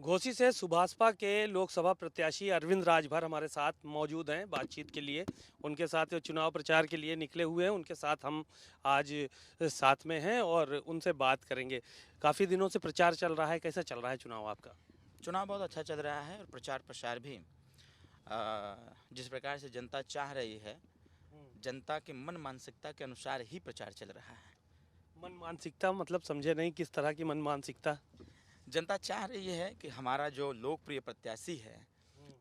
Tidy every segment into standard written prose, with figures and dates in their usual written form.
घोसी से सुभाषपा के लोकसभा प्रत्याशी अरविंद राजभर हमारे साथ मौजूद हैं बातचीत के लिए। उनके साथ वो चुनाव प्रचार के लिए निकले हुए हैं। उनके साथ हम आज साथ में हैं और उनसे बात करेंगे। काफ़ी दिनों से प्रचार चल रहा है, कैसा चल रहा है चुनाव आपका? चुनाव बहुत अच्छा चल रहा है और प्रचार प्रसार भी जिस प्रकार से जनता चाह रही है, जनता के मन मानसिकता के अनुसार ही प्रचार चल रहा है। मन मानसिकता मतलब समझे नहीं, किस तरह की मन मानसिकता? जनता चाह रही है कि हमारा जो लोकप्रिय प्रत्याशी है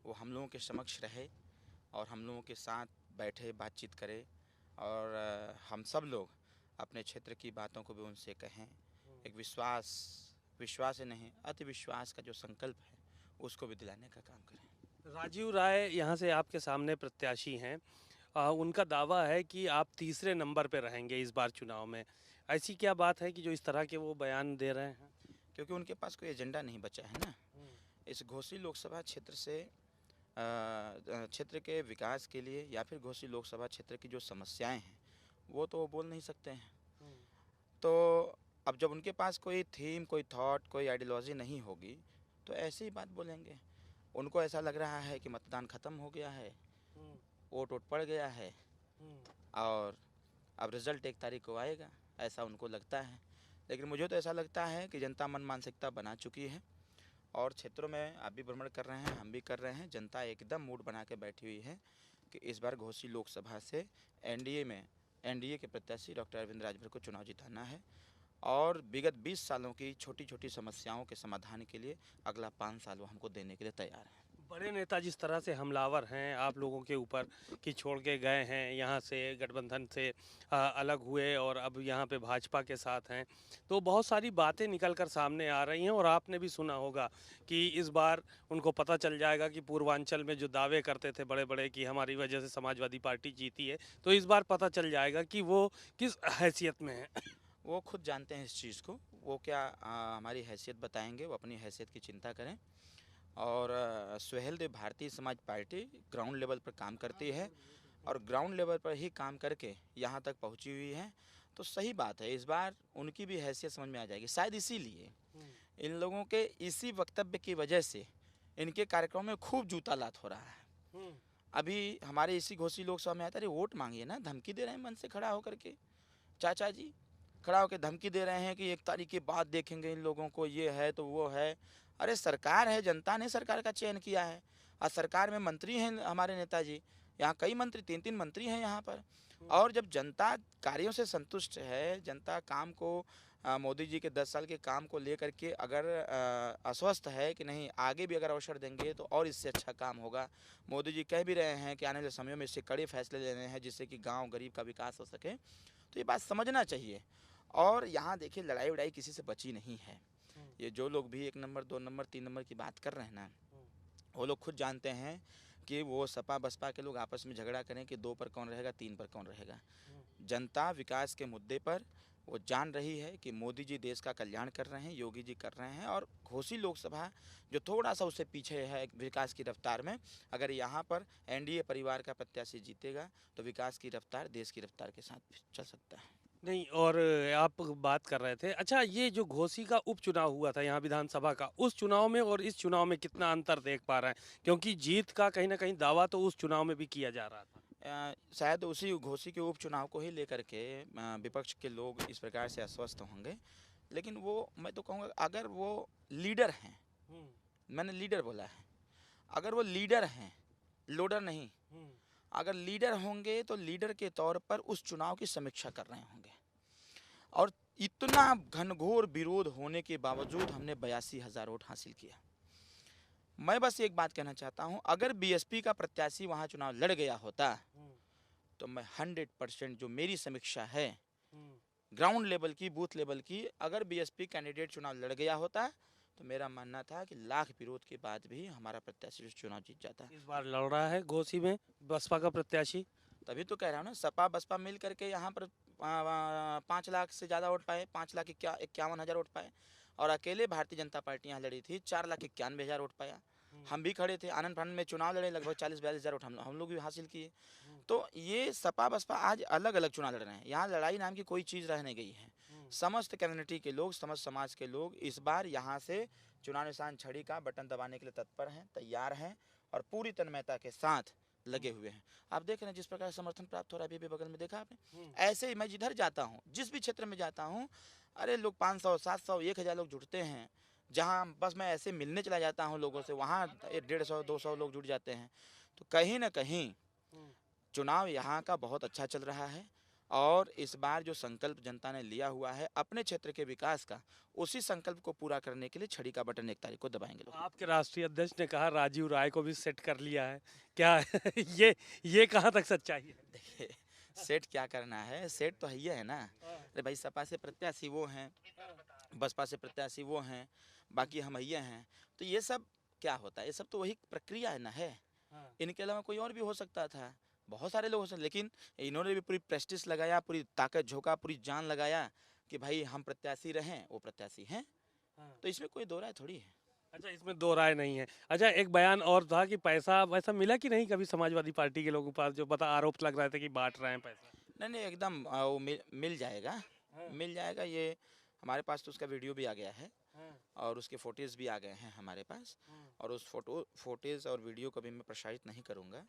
वो हम लोगों के समक्ष रहे और हम लोगों के साथ बैठे बातचीत करे और हम सब लोग अपने क्षेत्र की बातों को भी उनसे कहें। एक विश्वास विश्वास ही नहीं, अति विश्वास का जो संकल्प है उसको भी दिलाने का काम करें। राजीव राय यहाँ से आपके सामने प्रत्याशी हैं। उनका दावा है कि आप तीसरे नंबर पे रहेंगे इस बार चुनाव में। ऐसी क्या बात है कि जो इस तरह के वो बयान दे रहे हैं? क्योंकि उनके पास कोई एजेंडा नहीं बचा है ना। इस घोसी लोकसभा क्षेत्र से क्षेत्र के विकास के लिए या फिर घोसी लोकसभा क्षेत्र की जो समस्याएं हैं वो तो वो बोल नहीं सकते हैं। तो अब जब उनके पास कोई थीम, कोई थॉट, कोई आइडियोलॉजी नहीं होगी तो ऐसे ही बात बोलेंगे। उनको ऐसा लग रहा है कि मतदान ख़त्म हो गया है, वोट वोट पड़ गया है और अब रिज़ल्ट 1 तारीख को आएगा, ऐसा उनको लगता है। लेकिन मुझे तो ऐसा लगता है कि जनता मन मानसिकता बना चुकी है और क्षेत्रों में आप भी भ्रमण कर रहे हैं, हम भी कर रहे हैं। जनता एकदम मूड बना के बैठी हुई है कि इस बार घोसी लोकसभा से एनडीए के प्रत्याशी डॉक्टर अरविंद राजभर को चुनाव जिताना है और विगत 20 सालों की छोटी छोटी समस्याओं के समाधान के लिए अगला 5 साल वो हमको देने के लिए तैयार है। बड़े नेता जिस तरह से हमलावर हैं आप लोगों के ऊपर कि छोड़ के गए हैं, यहाँ से गठबंधन से अलग हुए और अब यहाँ पे भाजपा के साथ हैं, तो बहुत सारी बातें निकल कर सामने आ रही हैं। और आपने भी सुना होगा कि इस बार उनको पता चल जाएगा कि पूर्वांचल में जो दावे करते थे बड़े बड़े कि हमारी वजह से समाजवादी पार्टी जीती है, तो इस बार पता चल जाएगा कि वो किस हैसियत में है। वो खुद जानते हैं इस चीज़ को। वो क्या हमारी हैसियत बताएंगे, वो अपनी हैसियत की चिंता करें। और Suhel Dev Bharatiya Samaj party ground level पर काम करती है और ग्राउंड लेवल पर ही काम करके यहाँ तक पहुँची हुई है। तो सही बात है, इस बार उनकी भी हैसियत समझ में आ जाएगी। शायद इसीलिए इन लोगों के इसी वक्तव्य की वजह से इनके कार्यक्रम में खूब जूता लात हो रहा है। अभी हमारे इसी घोसी लोकसभा में आता, अरे वोट मांगिए ना, धमकी दे रहे हैं मन से खड़ा होकर के। चाचा जी खड़ा होकर धमकी दे रहे हैं कि 1 तारीख के बाद देखेंगे इन लोगों को, ये है तो वो है। अरे सरकार है, जनता ने सरकार का चयन किया है और सरकार में मंत्री हैं हमारे नेताजी। यहाँ कई मंत्री, 3-3 मंत्री हैं यहाँ पर। और जब जनता कार्यों से संतुष्ट है, जनता काम को मोदी जी के 10 साल के काम को लेकर के अगर आश्वस्त है कि नहीं आगे भी अगर अवसर देंगे तो और इससे अच्छा काम होगा। मोदी जी कह भी रहे हैं कि आने वाले समय में इससे कड़े फैसले लेने हैं जिससे कि गांव गरीब का विकास हो सके। तो ये बात समझना चाहिए। और यहाँ देखिए लड़ाई वड़ाई किसी से बची नहीं है। ये जो लोग भी 1 नंबर 2 नंबर 3 नंबर की बात कर रहे हैं ना, वो लोग खुद जानते हैं कि वो सपा बसपा के लोग आपस में झगड़ा करें कि 2 पर कौन रहेगा, 3 पर कौन रहेगा। जनता विकास के मुद्दे पर वो जान रही है कि मोदी जी देश का कल्याण कर रहे हैं, योगी जी कर रहे हैं। और घोसी लोकसभा जो थोड़ा सा उससे पीछे है विकास की रफ्तार में, अगर यहाँ पर एनडीए परिवार का प्रत्याशी जीतेगा तो विकास की रफ्तार देश की रफ्तार के साथ चल सकता है। नहीं, और आप बात कर रहे थे, अच्छा ये जो घोसी का उपचुनाव हुआ था यहाँ विधानसभा का, उस चुनाव में और इस चुनाव में कितना अंतर देख पा रहे हैं? क्योंकि जीत का कहीं ना कहीं दावा तो उस चुनाव में भी किया जा रहा था। शायद उसी घोसी के उपचुनाव को ही लेकर के विपक्ष के लोग इस प्रकार से अस्वस्थ होंगे। लेकिन वो मैं तो कहूँगा अगर वो लीडर हैं, मैंने लीडर बोला है, अगर वो लीडर हैं, लोडर नहीं, अगर लीडर होंगे तो लीडर के तौर पर उस चुनाव की समीक्षा कर रहे होंगे। और इतना घनघोर विरोध होने के बावजूद हमने 82,000 वोट हासिल किया। मैं बस एक बात कहना चाहता हूं, अगर बीएसपी का प्रत्याशी वहां चुनाव लड़ गया होता तो मैं 100% जो मेरी समीक्षा है ग्राउंड लेवल की, बूथ लेवल की, अगर बीएसपी कैंडिडेट चुनाव लड़ गया होता तो मेरा मानना था कि लाख विरोध के बाद भी हमारा प्रत्याशी चुनाव जीत जाता। इस बार लड़ रहा है घोसी में बसपा का प्रत्याशी। तभी तो कह रहा हूँ ना, सपा बसपा मिल करके यहाँ पर 5 लाख से ज़्यादा वोट पाए, 5,51,000 वोट पाए। और अकेले भारतीय जनता पार्टी यहाँ लड़ी थी, 4,91,000 वोट पाया। हम भी खड़े थे, आनंद फानंद में चुनाव लड़े, लगभग 40-42,000 वोट हम लोग भी हासिल किए। तो ये सपा बसपा आज अलग अलग चुनाव लड़ रहे हैं, यहाँ लड़ाई नाम की कोई चीज़ रह नहीं गई है। समस्त कम्युनिटी के लोग, समस्त समाज के लोग इस बार यहाँ से चुनाव निशान छड़ी का बटन दबाने के लिए तत्पर हैं, तैयार हैं और पूरी तन्मयता के साथ लगे हुए हैं। आप देख रहे हैं जिस प्रकार समर्थन प्राप्त हो रहा है, अभी भी बगल में देखा आपने। ऐसे ही मैं जिधर जाता हूँ, जिस भी क्षेत्र में जाता हूँ, अरे लोग 500, 700, 1000 लोग जुटते हैं। जहाँ बस मैं ऐसे मिलने चला जाता हूँ लोगों से, वहाँ 150, 200 लोग जुट जाते हैं। तो कहीं ना कहीं चुनाव यहाँ का बहुत अच्छा चल रहा है और इस बार जो संकल्प जनता ने लिया हुआ है अपने क्षेत्र के विकास का, उसी संकल्प को पूरा करने के लिए छड़ी का बटन 1 तारीख को दबाएंगे लोग। आपके राष्ट्रीय अध्यक्ष ने कहा राजीव राय को भी सेट कर लिया है, क्या ये कहाँ तक सच्चाई है? देखिए, सेट क्या करना है, सेट तो है ना। अरे भाई, सपा से प्रत्याशी वो हैं, बसपा से प्रत्याशी वो हैं, बाकी हम ये हैं। तो ये सब क्या होता है? ये सब तो वही प्रक्रिया है ना है। इनके अलावा कोई और भी हो सकता था, बहुत सारे लोग हो सकते, लेकिन इन्होंने भी पूरी प्रेस्टिस लगाया, पूरी ताकत झोंका, पूरी जान लगाया कि भाई हम प्रत्याशी रहें, वो प्रत्याशी हैं। तो इसमें कोई दो राय थोड़ी है। अच्छा, इसमें दो राय नहीं है। अच्छा, एक बयान और था कि पैसा वैसा मिला कि नहीं कभी समाजवादी पार्टी के लोगों के पास, जो बता आरोप लग रहा था कि बांट रहे हैं पैसा? नहीं एकदम वो मिल जाएगा, मिल जाएगा। ये हमारे पास तो उसका वीडियो भी आ गया है और उसके फोटोज़ भी आ गए हैं हमारे पास। और उस फोटोज़ और वीडियो को भी मैं प्रसारित नहीं करूंगा।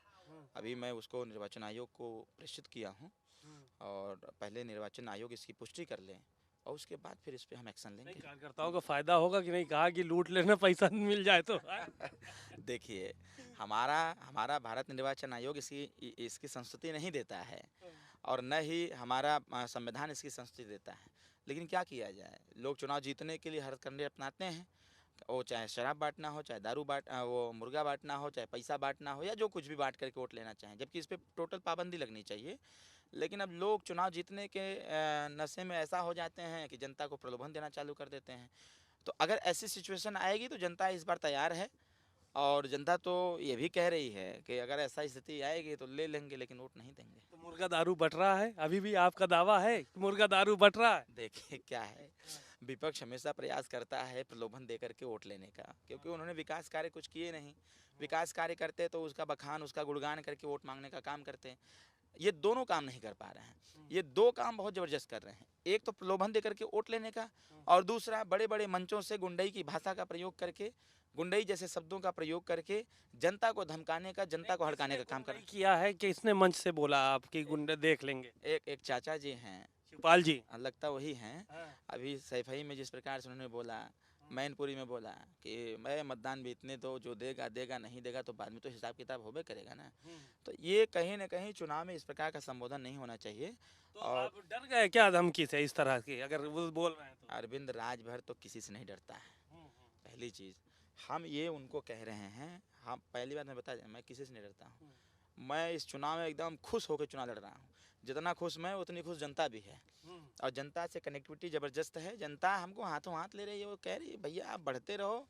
अभी मैं उसको निर्वाचन आयोग को प्रेषित किया हूं और पहले निर्वाचन आयोग इसकी पुष्टि कर लें और उसके बाद फिर इस पे हम एक्शन लेंगे। कार्यकर्ताओं का फायदा होगा कि नहीं, कहा कि लूट लेना पैसा मिल जाए तो। देखिए, हमारा हमारा भारत निर्वाचन आयोग इसकी संस्तुति नहीं देता है और न ही हमारा संविधान इसकी संस्तुति देता है। लेकिन क्या किया जाए, लोग चुनाव जीतने के लिए हर कंडे अपनाते हैं। वो चाहे शराब बांटना हो, चाहे दारू वो मुर्गा बांटना हो, चाहे पैसा बांटना हो, या जो कुछ भी बांट करके वोट लेना चाहें, जबकि इस पर टोटल पाबंदी लगनी चाहिए। लेकिन अब लोग चुनाव जीतने के नशे में ऐसा हो जाते हैं कि जनता को प्रलोभन देना चालू कर देते हैं। तो अगर ऐसी सिचुएशन आएगी तो जनता इस बार तैयार है और जनता तो ये भी कह रही है कि अगर ऐसा स्थिति आएगी तो ले लेंगे, लेकिन वोट नहीं देंगे। तो मुर्गा दारू बट रहा है, अभी भी आपका दावा है कि मुर्गा दारू बट रहा है? देखिए क्या है, विपक्ष हमेशा प्रयास करता है प्रलोभन देकर के वोट लेने का, क्योंकि उन्होंने विकास कार्य कुछ किए नहीं। विकास कार्य करते तो उसका बखान, उसका गुणगान करके वोट मांगने का काम करते हैं। ये दोनों काम नहीं कर पा रहे हैं। ये दो काम बहुत जबरदस्त कर रहे हैं, एक तो प्रलोभन देकर के वोट लेने का और दूसरा बड़े बड़े मंचों से गुंडई की भाषा का प्रयोग करके, गुंडई जैसे शब्दों का प्रयोग करके जनता को धमकाने का, जनता को हड़काने का काम कर किया है कि इसने मंच से बोला आपकी गुंडे देख लेंगे? एक चाचा जी हैं, शिवपाल जी लगता वही हैं। अभी सैफई में जिस प्रकार से उन्होंने बोला, मैनपुरी में बोला कि मैं मतदान भी इतने दो, जो देगा देगा, नहीं देगा तो बाद में तो हिसाब किताब होबे करेगा ना। तो ये कहीं ना कहीं चुनाव में इस प्रकार का संबोधन नहीं होना चाहिए। तो और आप डर गए क्या धमकी से इस तरह की, अगर वो बोल रहे हैं तो? अरविंद राजभर तो किसी से नहीं डरता है। पहली चीज़ हम ये उनको कह रहे हैं, हम पहली बात मैं बता दें, मैं किसी से नहीं डरता हूँ। मैं इस चुनाव में एकदम खुश होकर चुनाव लड़ रहा हूँ। जितना खुश मैं, उतनी खुश जनता भी है और जनता से कनेक्टिविटी ज़बरदस्त है। जनता हमको हाथों हाथ ले रही है, वो कह रही है भैया आप बढ़ते रहो,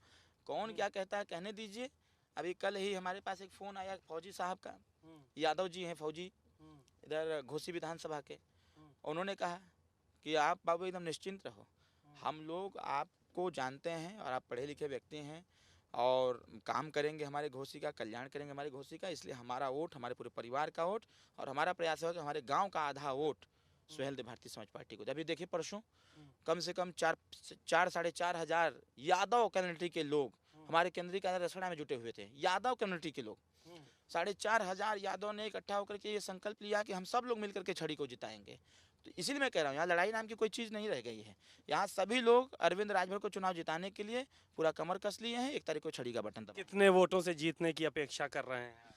कौन क्या कहता है कहने दीजिए। अभी कल ही हमारे पास एक फ़ोन आया फौजी साहब का, यादव जी हैं फौजी, इधर घोसी विधानसभा के। उन्होंने कहा कि आप बाबू एकदम निश्चिंत रहो, हम लोग आपको जानते हैं और आप पढ़े लिखे व्यक्ति हैं और काम करेंगे, हमारे घोसी का कल्याण करेंगे, हमारे घोसी का। इसलिए हमारा वोट, हमारे पूरे परिवार का वोट और हमारा प्रयास है कि हमारे गांव का आधा वोट सुहेलदेव भारतीय समाज पार्टी को। अभी देखिए परसों कम से कम 4-4.5 हजार यादव कम्युनिटी के लोग हमारे केंद्रीय कार्यालय रसड़ा में जुटे हुए थे। यादव कम्युनिटी के लोग 4.5 हजार यादव ने इकट्ठा होकर के ये संकल्प लिया कि हम सब लोग मिलकर के छड़ी को जिताएंगे। तो इसीलिए मैं कह रहा हूँ, यहाँ लड़ाई नाम की कोई चीज़ नहीं रह गई है। यहाँ सभी लोग अरविंद राजभर को चुनाव जिताने के लिए पूरा कमर कस लिए हैं। 1 तारीख को छड़ी का बटन दबाएंगे। कितने वोटों से जीतने की अपेक्षा कर रहे हैं?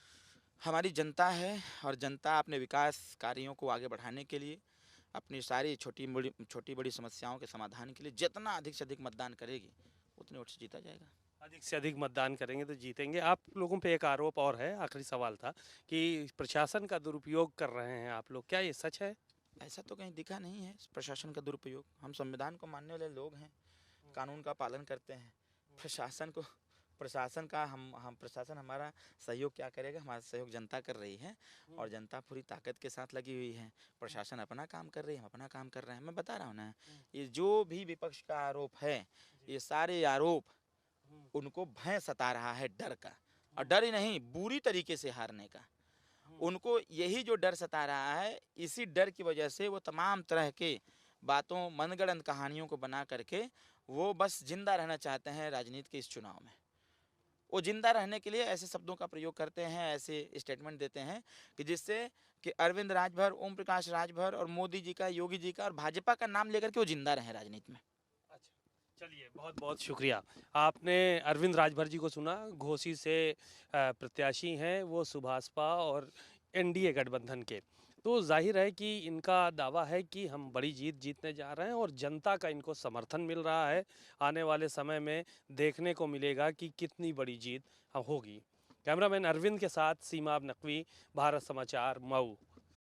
हमारी जनता है और जनता अपने विकास कार्यों को आगे बढ़ाने के लिए, अपनी सारी छोटी बड़ी समस्याओं के समाधान के लिए जितना अधिक से अधिक मतदान करेगी उतने वोट से जीता जाएगा। अधिक से अधिक मतदान करेंगे तो जीतेंगे। आप लोगों पे एक आरोप और है, आखिरी सवाल था कि प्रशासन का दुरुपयोग कर रहे हैं आप लोग, क्या ये सच है? ऐसा तो कहीं दिखा नहीं है प्रशासन का दुरुपयोग। हम संविधान को मानने वाले लोग हैं, कानून का पालन करते हैं। प्रशासन का हम प्रशासन हमारा सहयोग क्या करेगा? हमारा सहयोग जनता कर रही है और जनता पूरी ताकत के साथ लगी हुई है। प्रशासन अपना काम कर रही है, हम अपना काम कर रहे हैं। मैं बता रहा हूँ ना, ये जो भी विपक्ष का आरोप है, ये सारे आरोप उनको भय सता रहा है, डर का। और डर ही नहीं, बुरी तरीके से हारने का। उनको यही जो डर सता रहा है, इसी डर की वजह से वो तमाम तरह के बातों, मनगढ़ंत कहानियों को बना करके वो बस जिंदा रहना चाहते हैं राजनीति के इस चुनाव में। वो जिंदा रहने के लिए ऐसे शब्दों का प्रयोग करते हैं, ऐसे स्टेटमेंट देते हैं कि जिससे कि अरविंद राजभर, ओम प्रकाश राजभर और मोदी जी का, योगी जी का और भाजपा का नाम लेकर के वो जिंदा रहे राजनीति में। अच्छा, चलिए बहुत बहुत शुक्रिया। आपने अरविंद राजभर जी को सुना, घोसी से प्रत्याशी हैं वो सुभाषपा और एनडीए गठबंधन के। तो जाहिर है कि इनका दावा है कि हम बड़ी जीत जीतने जा रहे हैं और जनता का इनको समर्थन मिल रहा है। आने वाले समय में देखने को मिलेगा कि कितनी बड़ी जीत होगी। कैमरामैन अरविंद के साथ सीमा नकवी, भारत समाचार, मऊ।